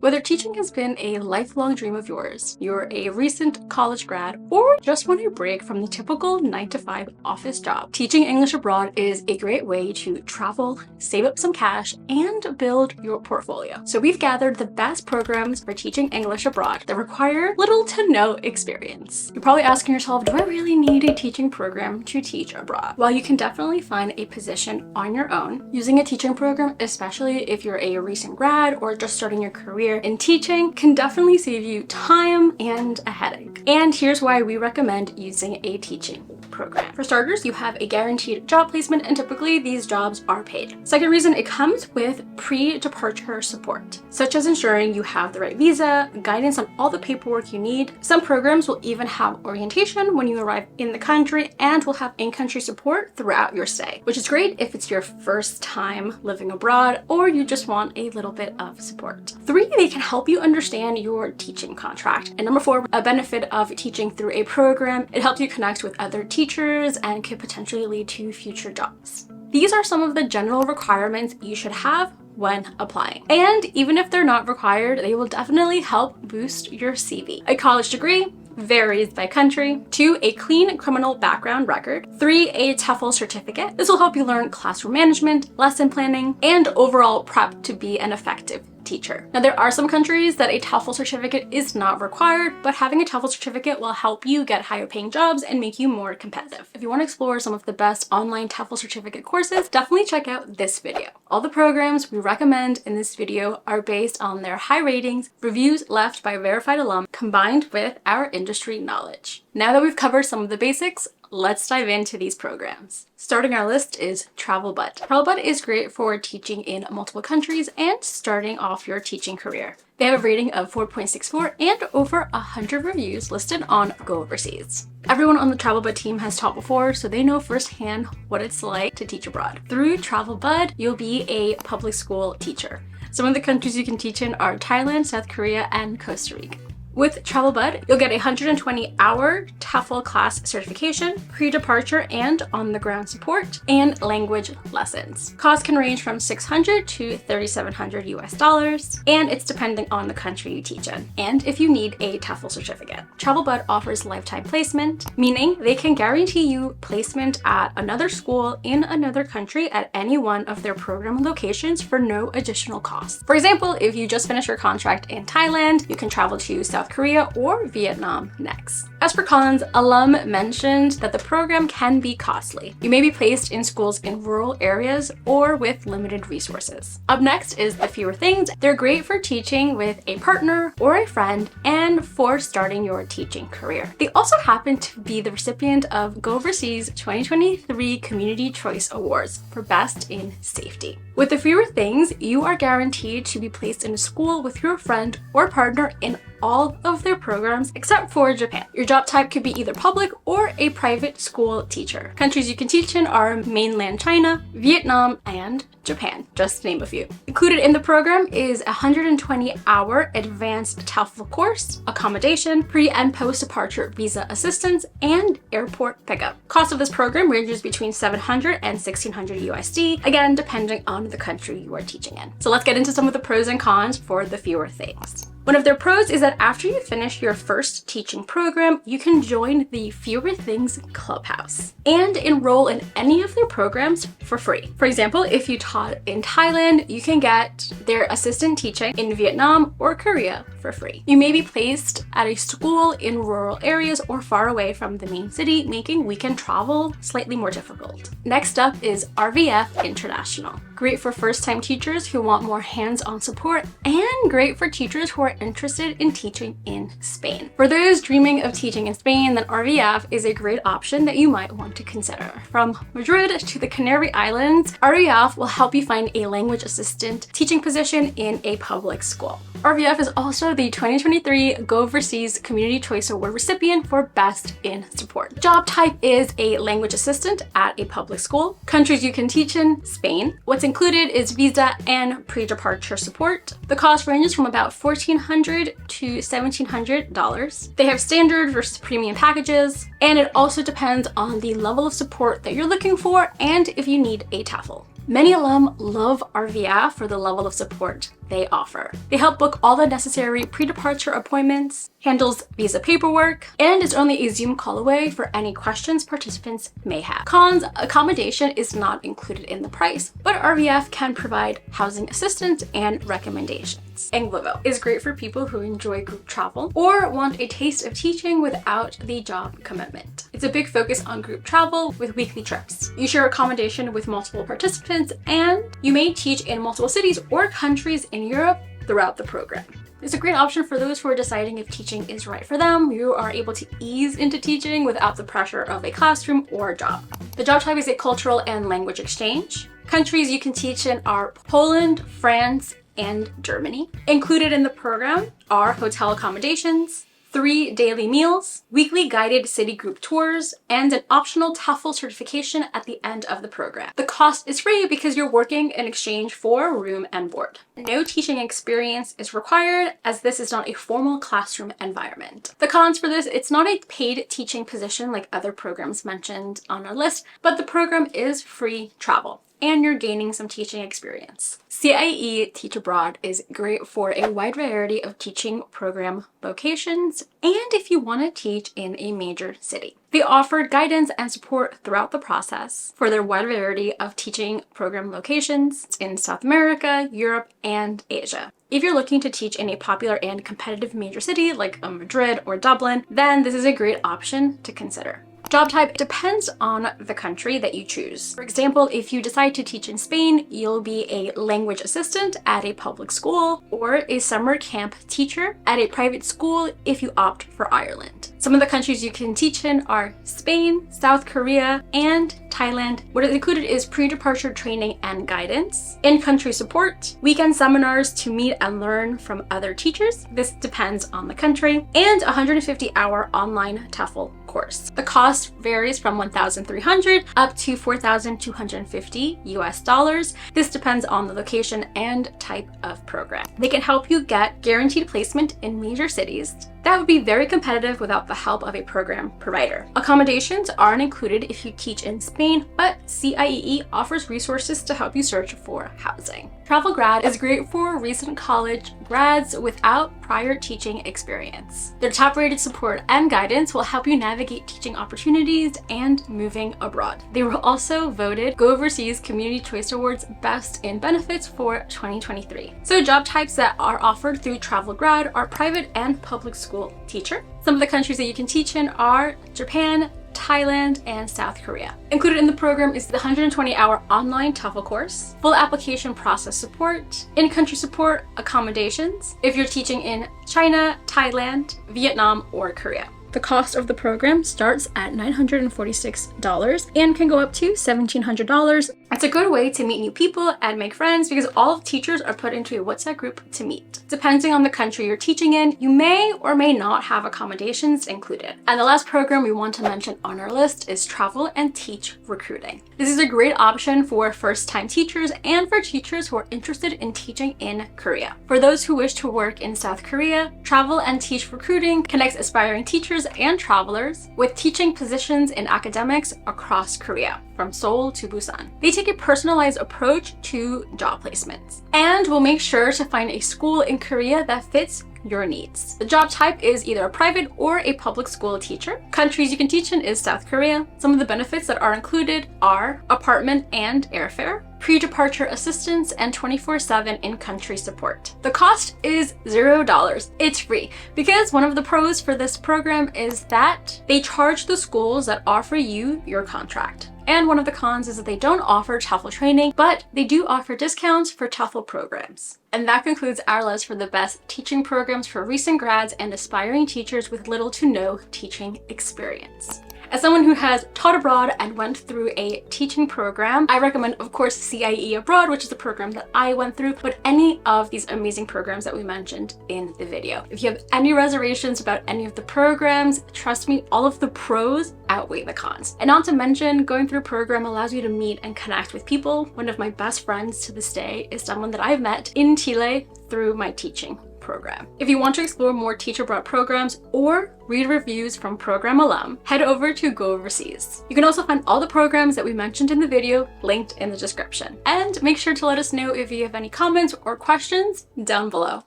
Whether teaching has been a lifelong dream of yours, you're a recent college grad, or just want a break from the typical 9-to-5 office job, teaching English abroad is a great way to travel, save up some cash, and build your portfolio. So we've gathered the best programs for teaching English abroad that require little to no experience. You're probably asking yourself, do I really need a teaching program to teach abroad? Well, you can definitely find a position on your own using a teaching program, especially if you're a recent grad or just starting your career in teaching, can definitely save you time and a headache. And here's why we recommend using a teaching program. For starters, you have a guaranteed job placement, and typically these jobs are paid. Second reason, it comes with pre-departure support, such as ensuring you have the right visa, guidance on all the paperwork you need. Some programs will even have orientation when you arrive in the country and will have in-country support throughout your stay, which is great if it's your first time living abroad or you just want a little bit of support. 3, they can help you understand your teaching contract. And number 4, a benefit of teaching through a program, it helps you connect with other teachers and could potentially lead to future jobs. These are some of the general requirements you should have when applying. And even if they're not required, they will definitely help boost your CV. A college degree varies by country. 2, a clean criminal background record. 3, a TOEFL certificate. This will help you learn classroom management, lesson planning, and overall prep to be an effective teacher. Now, there are some countries that a TOEFL certificate is not required, but having a TOEFL certificate will help you get higher paying jobs and make you more competitive. If you want to explore some of the best online TOEFL certificate courses, definitely check out this video. All the programs we recommend in this video are based on their high ratings, reviews left by verified alum, combined with our industry knowledge. Now that we've covered some of the basics, let's dive into these programs. Starting our list is TravelBud. TravelBud is great for teaching in multiple countries and starting off your teaching career. They have a rating of 4.64 and over 100 reviews listed on Go Overseas. Everyone on the TravelBud team has taught before, so they know firsthand what it's like to teach abroad. Through TravelBud, you'll be a public school teacher. Some of the countries you can teach in are Thailand, South Korea, and Costa Rica. With TravelBud, you'll get a 120-hour TOEFL class certification, pre-departure and on-the-ground support, and language lessons. Costs can range from $600 to $3,700 US, and it's depending on the country you teach in, and if you need a TOEFL certificate. TravelBud offers lifetime placement, meaning they can guarantee you placement at another school in another country at any one of their program locations for no additional cost. For example, if you just finished your contract in Thailand, you can travel to South Korea or Vietnam next. As for cons, alum mentioned that the program can be costly. You may be placed in schools in rural areas or with limited resources. Up next is the fewer things. They're great for teaching with a partner or a friend and for starting your teaching career. They also happen to be the recipient of Go Overseas 2023 Community Choice Awards for Best in Safety. With the fewer things, you are guaranteed to be placed in a school with your friend or partner in all of their programs except for Japan. Your job type could be either public or a private school teacher. Countries you can teach in are mainland China, Vietnam, and Japan, just to name a few. Included in the program is a 120-hour advanced TOEFL course, accommodation, pre- and post-departure visa assistance, and airport pickup. Cost of this program ranges between $700 and $1,600 USD, again, depending on the country you are teaching in. So let's get into some of the pros and cons for the fewer things. One of their pros is that after you finish your first teaching program, you can join the Fewer Things Clubhouse and enroll in any of their programs for free. For example, if you taught in Thailand, you can get their assistant teaching in Vietnam or Korea for free. You may be placed at a school in rural areas or far away from the main city, making weekend travel slightly more difficult. Next up is RVF International. Great for first-time teachers who want more hands-on support, and great for teachers who are interested in teaching in Spain. For those dreaming of teaching in Spain, then RVF is a great option that you might want to consider. From Madrid to the Canary Islands, RVF will help you find a language assistant teaching position in a public school. RVF is also the 2023 Go Overseas Community Choice Award recipient for Best in Support. Job type is a language assistant at a public school. Countries you can teach in: Spain. What's included is visa and pre-departure support. The cost ranges from about $1,400 to $1,700. They have standard versus premium packages, and it also depends on the level of support that you're looking for and if you need a TOEFL. Many alum love RVF for the level of support they offer. They help book all the necessary pre-departure appointments, handles visa paperwork, and is only a Zoom call away for any questions participants may have. Cons: accommodation is not included in the price, but RVF can provide housing assistance and recommendations. Angloville is great for people who enjoy group travel or want a taste of teaching without the job commitment. It's a big focus on group travel with weekly trips. You share accommodation with multiple participants, and you may teach in multiple cities or countries in Europe throughout the program. It's a great option for those who are deciding if teaching is right for them. You are able to ease into teaching without the pressure of a classroom or a job. The job type is a cultural and language exchange. Countries you can teach in are Poland, France, and Germany. Included in the program are hotel accommodations, 3 daily meals, weekly guided city group tours, and an optional TOEFL certification at the end of the program. The cost is free because you're working in exchange for room and board. No teaching experience is required, as this is not a formal classroom environment. The cons for this: it's not a paid teaching position like other programs mentioned on our list, but the program is free travel, and you're gaining some teaching experience. CIEE Teach Abroad is great for a wide variety of teaching program locations and if you want to teach in a major city. They offer guidance and support throughout the process for their wide variety of teaching program locations in South America, Europe, and Asia. If you're looking to teach in a popular and competitive major city like Madrid or Dublin, then this is a great option to consider. Job type depends on the country that you choose. For example, if you decide to teach in Spain, you'll be a language assistant at a public school or a summer camp teacher at a private school if you opt for Ireland. Some of the countries you can teach in are Spain, South Korea, and Thailand. What is included is pre-departure training and guidance, in-country support, weekend seminars to meet and learn from other teachers, this depends on the country, and a 150-hour online TOEFL course. The cost varies from $1,300 up to $4,250 US. This depends on the location and type of program. They can help you get guaranteed placement in major cities that would be very competitive without the help of a program provider. Accommodations aren't included if you teach in Spain, but CIEE offers resources to help you search for housing. TravelGrad is great for recent college grads without prior teaching experience. Their top-rated support and guidance will help you navigate teaching opportunities and moving abroad. They were also voted Go Overseas Community Choice Awards Best in Benefits for 2023. So job types that are offered through TravelGrad are private and public school teacher. Some of the countries that you can teach in are Japan, Thailand, and South Korea. Included in the program is the 120-hour online TOEFL course, full application process support, in-country support, accommodations, if you're teaching in China, Thailand, Vietnam, or Korea. The cost of the program starts at $946 and can go up to $1,700. It's a good way to meet new people and make friends because all teachers are put into a WhatsApp group to meet. Depending on the country you're teaching in, you may or may not have accommodations included. And the last program we want to mention on our list is Travel and Teach Recruiting. This is a great option for first-time teachers and for teachers who are interested in teaching in Korea. For those who wish to work in South Korea, Travel and Teach Recruiting connects aspiring teachers and travelers with teaching positions in academics across Korea, from Seoul to Busan. They take a personalized approach to job placements and will make sure to find a school in Korea that fits your needs. The job type is either a private or a public school teacher. Countries you can teach in is South Korea. Some of the benefits that are included are apartment and airfare, pre-departure assistance, and 24/7 in-country support. The cost is $0. It's free because one of the pros for this program is that they charge the schools that offer you your contract. And one of the cons is that they don't offer TOEFL training, but they do offer discounts for TOEFL programs. And that concludes our list for the best teaching programs for recent grads and aspiring teachers with little to no teaching experience. As someone who has taught abroad and went through a teaching program, I recommend, of course, CIEE Abroad, which is the program that I went through, but any of these amazing programs that we mentioned in the video. If you have any reservations about any of the programs, trust me, all of the pros outweigh the cons. And not to mention, going through a program allows you to meet and connect with people. One of my best friends to this day is someone that I've met in Chile through my teaching program. If you want to explore more teacher abroad programs or read reviews from program alum, head over to Go Overseas. You can also find all the programs that we mentioned in the video linked in the description. And make sure to let us know if you have any comments or questions down below.